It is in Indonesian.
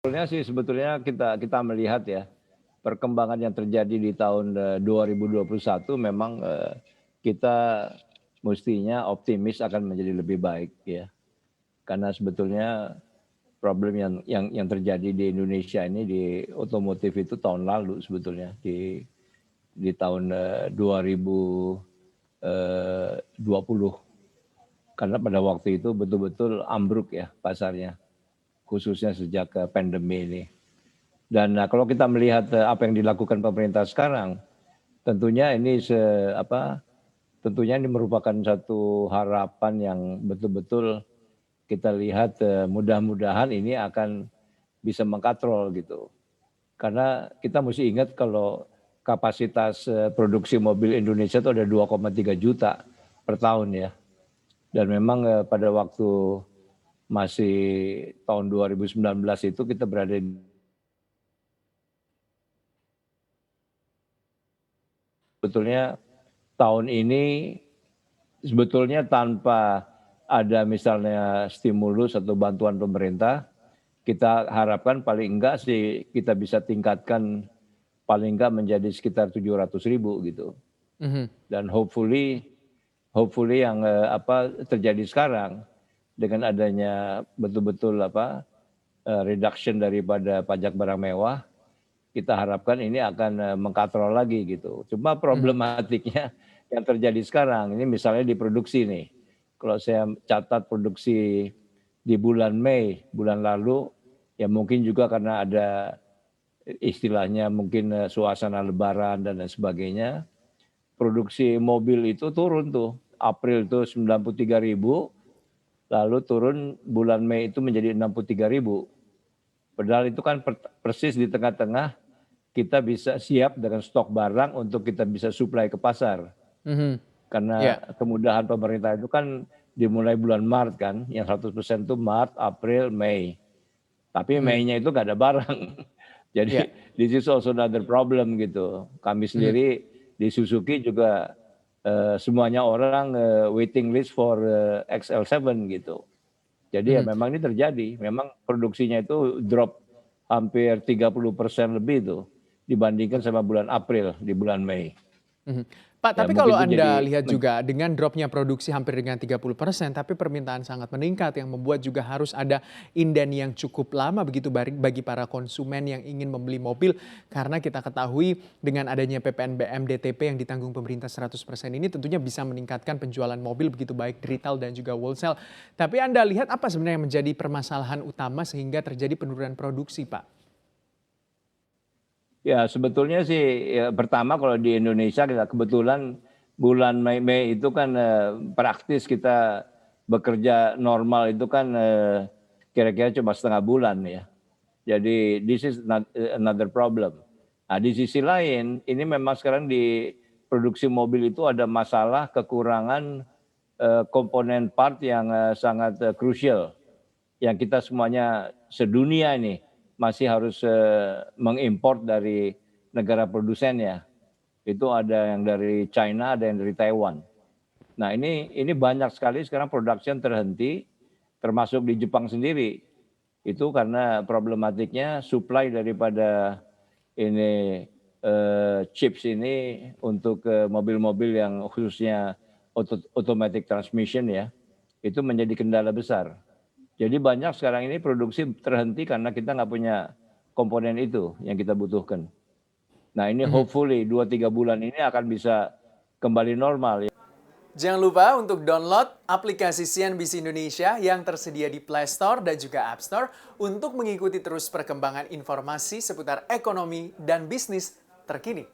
Sebetulnya kita melihat ya, perkembangan yang terjadi di tahun 2021 memang kita mestinya optimis akan menjadi lebih baik ya. Karena sebetulnya problem yang terjadi di Indonesia ini di otomotif itu tahun lalu sebetulnya di tahun 2020. Karena pada waktu itu betul-betul ambruk ya pasarnya, khususnya sejak pandemi ini. Dan kalau kita melihat apa yang dilakukan pemerintah sekarang, tentunya tentunya ini merupakan satu harapan yang betul-betul kita lihat mudah-mudahan ini akan bisa mengkatrol gitu. Karena kita mesti ingat kalau kapasitas produksi mobil Indonesia itu ada 2,3 juta per tahun ya. Dan memang pada waktu masih tahun 2019 itu kita berada di sebetulnya tahun ini sebetulnya tanpa ada misalnya stimulus atau bantuan pemerintah, kita harapkan paling enggak sih kita bisa tingkatkan paling enggak menjadi sekitar 700.000 gitu. Dan hopefully yang terjadi sekarang dengan adanya betul-betul reduction daripada pajak barang mewah, kita harapkan ini akan mengkatrol lagi gitu. Cuma problematiknya yang terjadi sekarang ini misalnya di produksi nih. Kalau saya catat produksi di bulan Mei, bulan lalu, ya mungkin juga karena ada istilahnya mungkin suasana lebaran dan lain sebagainya, produksi mobil itu turun tuh. April itu 93.000, lalu turun bulan Mei itu menjadi 63.000. Padahal itu kan persis di tengah-tengah kita bisa siap dengan stok barang untuk kita bisa supply ke pasar. Karena Ya, kemudahan pemerintah itu kan dimulai bulan Maret kan, yang 100% itu Maret, April, Mei. Tapi Mei-nya itu nggak ada barang. Jadi ya. this is also another problem gitu. Kami sendiri di Suzuki juga semuanya orang waiting list for XL7 gitu. Jadi ya memang ini terjadi, memang produksinya itu drop hampir 30% lebih tuh dibandingkan sama bulan April di bulan Mei. Pak, Ya tapi mungkin kalau itu jadi Anda lihat juga dengan dropnya produksi hampir dengan 30%, tapi permintaan sangat meningkat yang membuat juga harus ada inden yang cukup lama begitu bagi para konsumen yang ingin membeli mobil. Karena kita ketahui dengan adanya PPNBM DTP yang ditanggung pemerintah 100% ini tentunya bisa meningkatkan penjualan mobil begitu baik di retail dan juga wholesale. Tapi Anda lihat apa sebenarnya yang menjadi permasalahan utama sehingga terjadi penurunan produksi, Pak? Ya sebetulnya sih ya, pertama kalau di Indonesia kita kebetulan bulan Mei itu kan praktis kita bekerja normal itu kan kira-kira cuma setengah bulan ya. Jadi this is another problem. Nah di sisi lain ini memang sekarang di produksi mobil itu ada masalah kekurangan komponen part yang sangat krusial yang kita semuanya sedunia ini masih harus mengimpor dari negara produsennya. Itu ada yang dari China, ada yang dari Taiwan. Nah ini banyak sekali sekarang production terhenti, termasuk di Jepang sendiri. Itu karena problematiknya supply daripada ini chips ini untuk mobil-mobil yang khususnya automatic transmission ya, itu menjadi kendala besar. Jadi banyak sekarang ini produksi terhenti karena kita nggak punya komponen itu yang kita butuhkan. Nah ini hopefully 2-3 bulan ini akan bisa kembali normal. Jangan lupa untuk download aplikasi CNBC Indonesia yang tersedia di Play Store dan juga App Store untuk mengikuti terus perkembangan informasi seputar ekonomi dan bisnis terkini.